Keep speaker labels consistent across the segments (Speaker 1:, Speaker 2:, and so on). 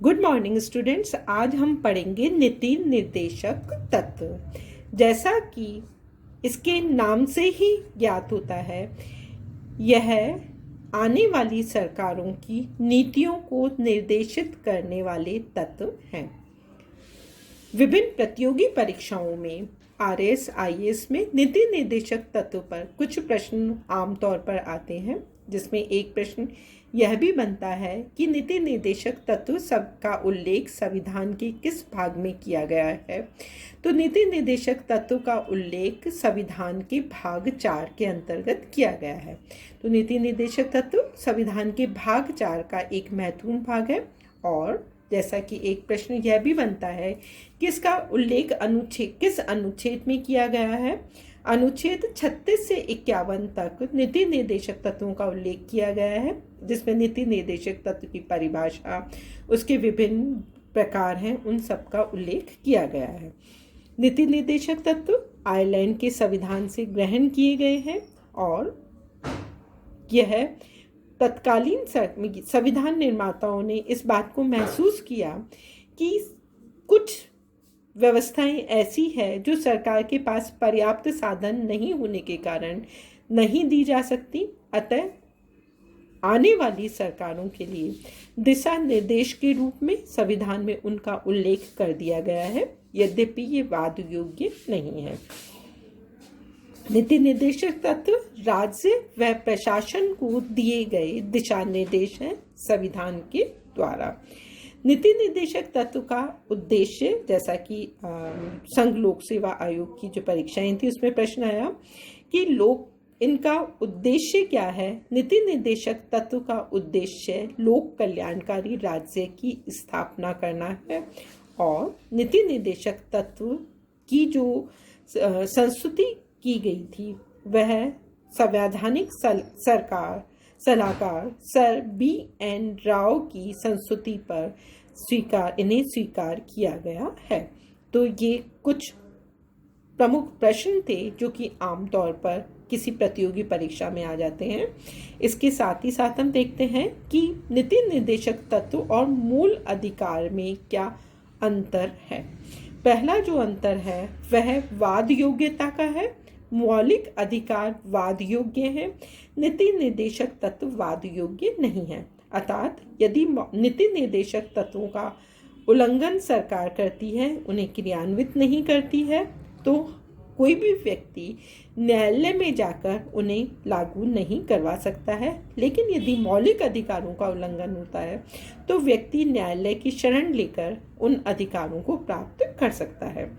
Speaker 1: Good morning students. आज हम पढ़ेंगे नीति निर्देशक तत्व। जैसा कि इसके नाम से ही ज्ञात होता है, यह आने वाली सरकारों की नीतियों को निर्देशित करने वाले तत्व हैं। विभिन्न प्रतियोगी परीक्षाओं में RS, IAS में नीति निर्देशक तत्व पर कुछ प्रश्न आमतौर पर आते हैं, जिसमें एक प्रश्न यह भी बनता है कि नीति निर्देशक तत्व सबका उल्लेख संविधान के किस भाग में किया गया है। तो नीति निर्देशक तत्व का उल्लेख संविधान के भाग 4 के अंतर्गत किया गया है। तो नीति निर्देशक तत्व संविधान के भाग 4 का एक महत्वपूर्ण भाग है। और जैसा कि एक प्रश्न यह भी बनता है कि इसका उल्लेख किस अनुच्छेद में किया गया है। अनुच्छेद 36 से 51 तक नीति निर्देशक तत्वों का उल्लेख किया गया है, जिसमें नीति निर्देशक तत्व की परिभाषा, उसके विभिन्न प्रकार हैं, उन सब का उल्लेख किया गया है। नीति निर्देशक तत्व आयरलैंड के संविधान से ग्रहण किए गए हैं और यह तत्कालीन संविधान निर्माताओं ने इस बात को महसूस किया कि कुछ व्यवस्थाएं ऐसी है जो सरकार के पास पर्याप्त साधन नहीं होने के कारण नहीं दी जा सकती। अतः आने वाली सरकारों के लिए दिशा निर्देश के रूप में संविधान में उनका उल्लेख कर दिया गया है, यद्यपि ये वाद योग्य नहीं है। नीति निर्देशक तत्व राज्य व प्रशासन को दिए गए दिशा निर्देश हैं संविधान के द्वारा। नीति निर्देशक तत्व का उद्देश्य, जैसा कि संघ लोक सेवा आयोग की जो परीक्षाएं थी उसमें प्रश्न आया कि इनका उद्देश्य क्या है। नीति निर्देशक तत्व का उद्देश्य लोक कल्याणकारी राज्य की स्थापना करना है और नीति निर्देशक तत्व की जो संस्तुति की गई थी वह संवैधानिक सलाहकार सर BN राव की संस्तुति पर इन्हें स्वीकार किया गया है। तो ये कुछ प्रमुख प्रश्न थे जो कि आमतौर पर किसी प्रतियोगी परीक्षा में आ जाते हैं। इसके साथ ही साथ हम देखते हैं कि नीति निर्देशक तत्व और मूल अधिकार में क्या अंतर है। पहला जो अंतर है वह वाद योग्यता का है। मौलिक अधिकार वाद योग्य है, नीति निर्देशक तत्व वाद योग्य नहीं है। अर्थात यदि नीति निर्देशक तत्वों का उल्लंघन सरकार करती है, उन्हें क्रियान्वित नहीं करती है, तो कोई भी व्यक्ति न्यायालय में जाकर उन्हें लागू नहीं करवा सकता है। लेकिन यदि मौलिक अधिकारों का उल्लंघन होता है तो व्यक्ति न्यायालय की शरण लेकर उन अधिकारों को प्राप्त कर सकता है।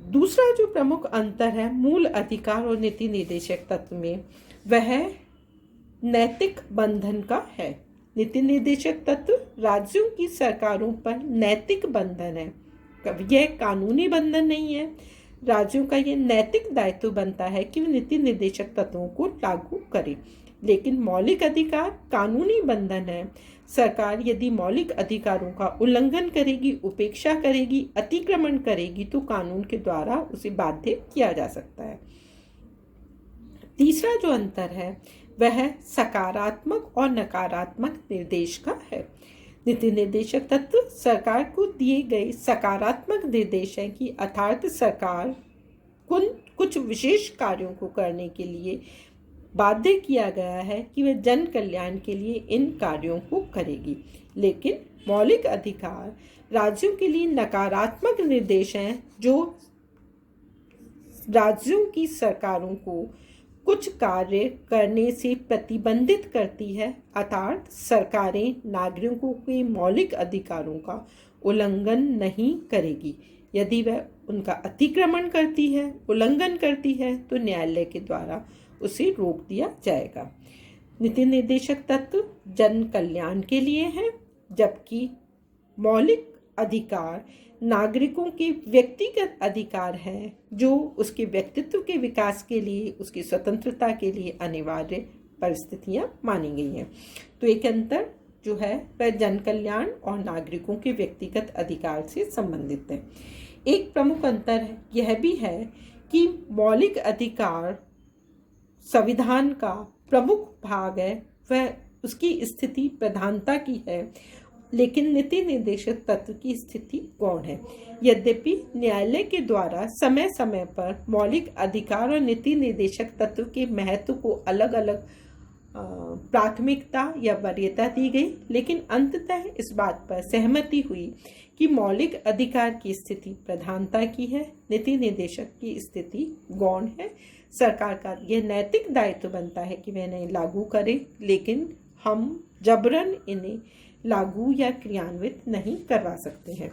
Speaker 1: दूसरा जो प्रमुख अंतर है मूल अधिकार और नीति निर्देशक तत्व में, वह नैतिक बंधन का है। नीति निर्देशक तत्व राज्यों की सरकारों पर नैतिक बंधन है, यह कानूनी बंधन नहीं है। राज्यों का यह नैतिक दायित्व बनता है कि वे नीति निर्देशक तत्वों को लागू करें। लेकिन मौलिक अधिकार कानूनी बंधन है। सरकार यदि मौलिक अधिकारों का उल्लंघन करेगी, उपेक्षा करेगी, अतिक्रमण करेगी तो कानून के द्वारा उसे बाध्य किया जा सकता है। तीसरा जो अंतर है वह सकारात्मक और नकारात्मक निर्देश का है। नीति निर्देशक तत्व सरकार को दिए गए सकारात्मक निर्देश हैं कि अर्थात सरकार कुछ विशेष कार्यों को करने के लिए बाध्य किया गया है कि वह जन कल्याण के लिए इन कार्यों को करेगी। लेकिन मौलिक अधिकार राज्यों के लिए नकारात्मक निर्देश हैं जो राज्यों की सरकारों को कुछ कार्य करने से प्रतिबंधित करती है। अर्थात सरकारें नागरिकों के मौलिक अधिकारों का उल्लंघन नहीं करेगी। यदि वह उनका अतिक्रमण करती है, उल्लंघन करती है, तो न्यायालय के द्वारा उसे रोक दिया जाएगा। नीति निर्देशक तत्व जन कल्याण के लिए है, जबकि मौलिक अधिकार नागरिकों के व्यक्तिगत अधिकार हैं जो उसके व्यक्तित्व के विकास के लिए, उसकी स्वतंत्रता के लिए अनिवार्य परिस्थितियां मानी गई हैं। तो एक अंतर जो है वह जन कल्याण और नागरिकों के व्यक्तिगत अधिकार से संबंधित है। एक प्रमुख अंतर यह भी है कि मौलिक अधिकार संविधान का प्रमुख भाग है, वह उसकी स्थिति प्रधानता की है, लेकिन नीति निर्देशक तत्व की स्थिति गौण है। यद्यपि न्यायालय के द्वारा समय समय पर मौलिक अधिकार और नीति निर्देशक तत्व के महत्व को अलग अलग प्राथमिकता या वरीयता दी गई, लेकिन अंततः इस बात पर सहमति हुई कि मौलिक अधिकार की स्थिति प्रधानता की है, नीति निर्देशक की स्थिति गौण है। सरकार का यह नैतिक दायित्व बनता है कि वह इन्हें लागू करे, लेकिन हम जबरन इन्हें लागू या क्रियान्वित नहीं करवा सकते हैं।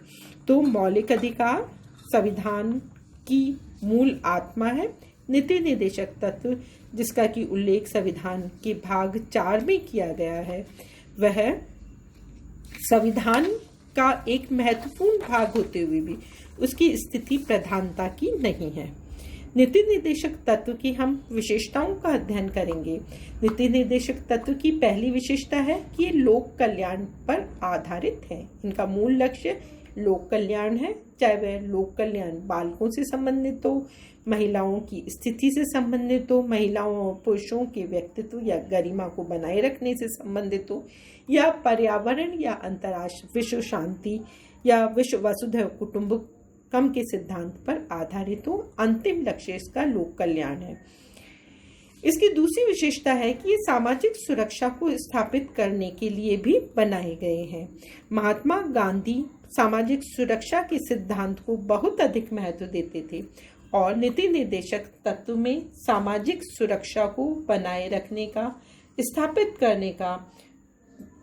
Speaker 1: तो मौलिक अधिकार संविधान की मूल आत्मा है। नीति निर्देशक तत्व जिसका कि उल्लेख संविधान के भाग 4 में किया गया है, वह संविधान का एक महत्वपूर्ण भाग होते हुए भी उसकी स्थिति प्रधानता की नहीं है। नीति निर्देशक तत्व की हम विशेषताओं का अध्ययन करेंगे। नीति निर्देशक तत्व की पहली विशेषता है कि ये लोक कल्याण पर आधारित है। इनका मूल लक्ष्य लोक कल्याण है, चाहे वह लोक कल्याण बालकों से संबंधित हो, महिलाओं की स्थिति से संबंधित हो, महिलाओं और पुरुषों के व्यक्तित्व या गरिमा को बनाए रखने से संबंधित हो, या पर्यावरण या अंतर्राष्ट्रीय विश्व शांति या विश्व वसुधैव कुटुंबकम के सिद्धांत पर आधारित हो। अंतिम लक्ष्य इसका लोक कल्याण है। इसकी दूसरी विशेषता है कि ये सामाजिक सुरक्षा को स्थापित करने के लिए भी बनाए गए हैं। महात्मा गांधी सामाजिक सुरक्षा के सिद्धांत को बहुत अधिक महत्व देते थे और नीति निर्देशक तत्व में सामाजिक सुरक्षा को बनाए रखने का, स्थापित करने का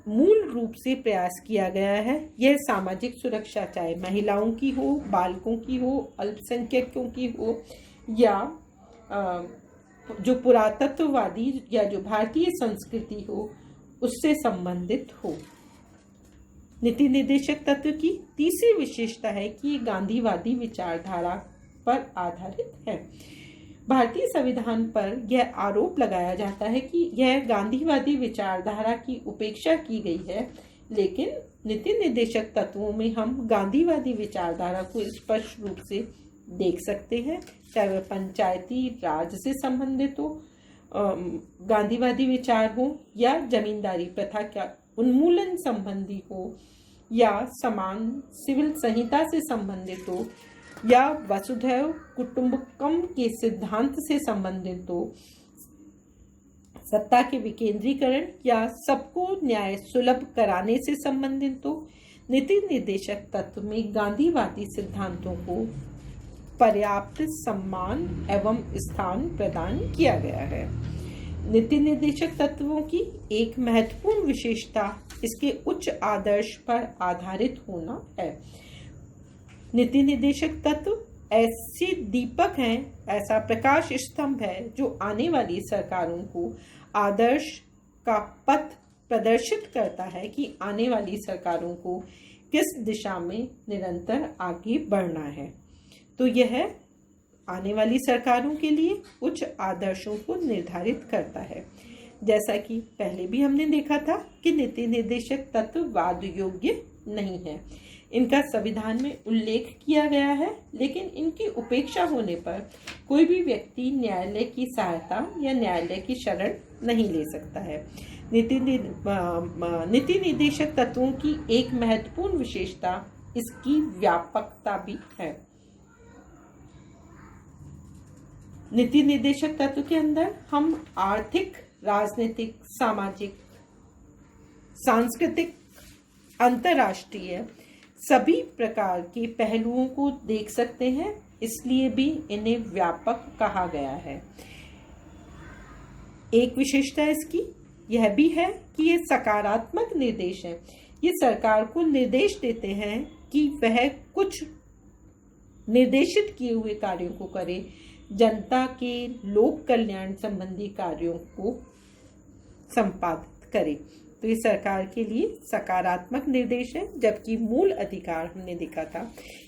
Speaker 1: मूल रूप से प्रयास किया गया है। यह सामाजिक सुरक्षा चाहे महिलाओं की हो, बालकों की हो, अल्पसंख्यकों की हो, या जो पुरातत्ववादी या जो भारतीय संस्कृति हो उससे संबंधित हो। नीति निर्देशक तत्व की तीसरी विशेषता है कि ये गांधीवादी विचारधारा पर आधारित है। भारतीय संविधान पर यह आरोप लगाया जाता है कि यह गांधीवादी विचारधारा की उपेक्षा की गई है, लेकिन नीति निर्देशक तत्वों में हम गांधीवादी विचारधारा को स्पष्ट रूप से देख सकते हैं, चाहे वह पंचायती राज से संबंधित हो, गांधीवादी विचार हो, या जमींदारी प्रथा का उन्मूलन संबंधी हो, या समान सिविल संहिता से संबंधित हो, या वसुधैव कुटुंबकम के सिद्धांत से संबंधित हो, सत्ता के विकेंद्रीकरण या सबको न्याय सुलभ कराने से संबंधित हो। नीति निर्देशक तत्व में गांधीवादी सिद्धांतों को पर्याप्त सम्मान एवं स्थान प्रदान किया गया है। नीति निर्देशक तत्वों की एक महत्वपूर्ण विशेषता इसके उच्च आदर्श पर आधारित होना है। नीति निर्देशक तत्व ऐसे दीपक हैं, ऐसा प्रकाश स्तंभ है जो आने वाली सरकारों को आदर्श का पथ प्रदर्शित करता है कि आने वाली सरकारों को किस दिशा में निरंतर आगे बढ़ना है। तो यह आने वाली सरकारों के लिए उच्च आदर्शों को निर्धारित करता है। जैसा कि पहले भी हमने देखा था कि नीति निर्देशक तत्व वाद योग्य नहीं है। इनका संविधान में उल्लेख किया गया है, लेकिन इनकी उपेक्षा होने पर कोई भी व्यक्ति न्यायालय की सहायता या न्यायालय की शरण नहीं ले सकता है। नीति निर्देशक तत्वों की एक महत्वपूर्ण विशेषता इसकी व्यापकता भी है। नीति निर्देशक तत्व के अंदर हम आर्थिक, राजनीतिक, सामाजिक, सांस्कृतिक, अंतर्राष्ट्रीय सभी प्रकार के पहलुओं को देख सकते हैं, इसलिए भी इन्हें व्यापक कहा गया है। एक विशेषता इसकी यह भी है कि ये सकारात्मक निर्देश है। ये सरकार को निर्देश देते हैं कि वह कुछ निर्देशित किए हुए कार्यों को करे, जनता के लोक कल्याण संबंधी कार्यों को संपादित करे। तो ये सरकार के लिए सकारात्मक निर्देश है, जबकि मूल अधिकार हमने देखा था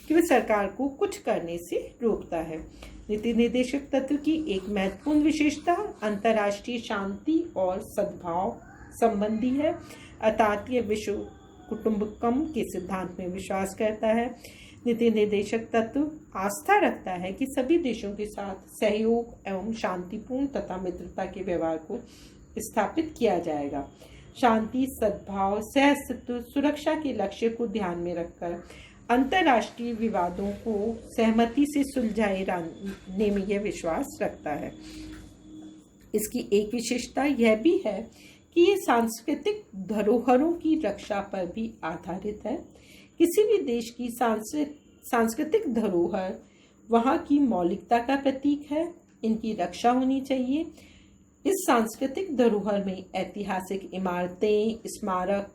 Speaker 1: कि वह सरकार को कुछ करने से रोकता है। नीति निर्देशक तत्व की एक महत्वपूर्ण विशेषता अंतर्राष्ट्रीय शांति और सद्भाव संबंधी है, अर्थात ये विश्व कुटुंबकम के सिद्धांत में विश्वास करता है। नीति निर्देशक तत्व आस्था रखता है कि सभी देशों के साथ सहयोग एवं शांतिपूर्ण तथा मित्रता के व्यवहार को स्थापित किया जाएगा। शांति, सद्भाव, सहअस्तित्व, सुरक्षा के लक्ष्य को ध्यान में रखकर अंतर्राष्ट्रीय विवादों को सहमति से सुलझाए लाने में यह विश्वास रखता है। इसकी एक विशेषता यह भी है कि ये सांस्कृतिक धरोहरों की रक्षा पर भी आधारित है। किसी भी देश की सांस्कृतिक धरोहर वहाँ की मौलिकता का प्रतीक है, इनकी रक्षा होनी चाहिए। इस सांस्कृतिक धरोहर में ऐतिहासिक इमारतें, स्मारक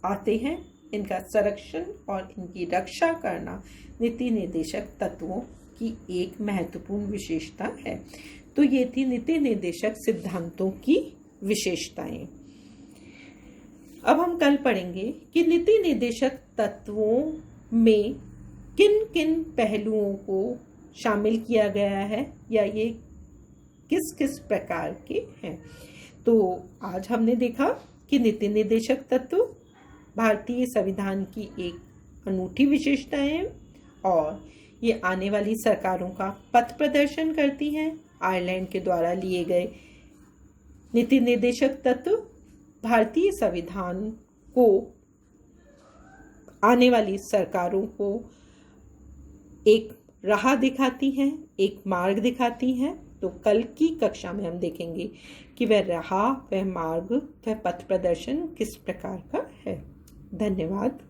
Speaker 1: आते हैं। इनका संरक्षण और इनकी रक्षा करना नीति निर्देशक तत्वों की एक महत्वपूर्ण विशेषता है। तो ये थी नीति निर्देशक सिद्धांतों की विशेषताएं। अब हम कल पढ़ेंगे कि नीति निर्देशक तत्वों में किन किन पहलुओं को शामिल किया गया है या ये किस किस प्रकार के हैं। तो आज हमने देखा कि नीति निर्देशक तत्व भारतीय संविधान की एक अनूठी विशेषता है और ये आने वाली सरकारों का पथ प्रदर्शन करती हैं। आयरलैंड के द्वारा लिए गए नीति निर्देशक तत्व भारतीय संविधान को आने वाली सरकारों को एक राह दिखाती हैं, एक मार्ग दिखाती हैं। तो कल की कक्षा में हम देखेंगे कि वह राह, वह मार्ग, वह पथ प्रदर्शन किस प्रकार का है। धन्यवाद।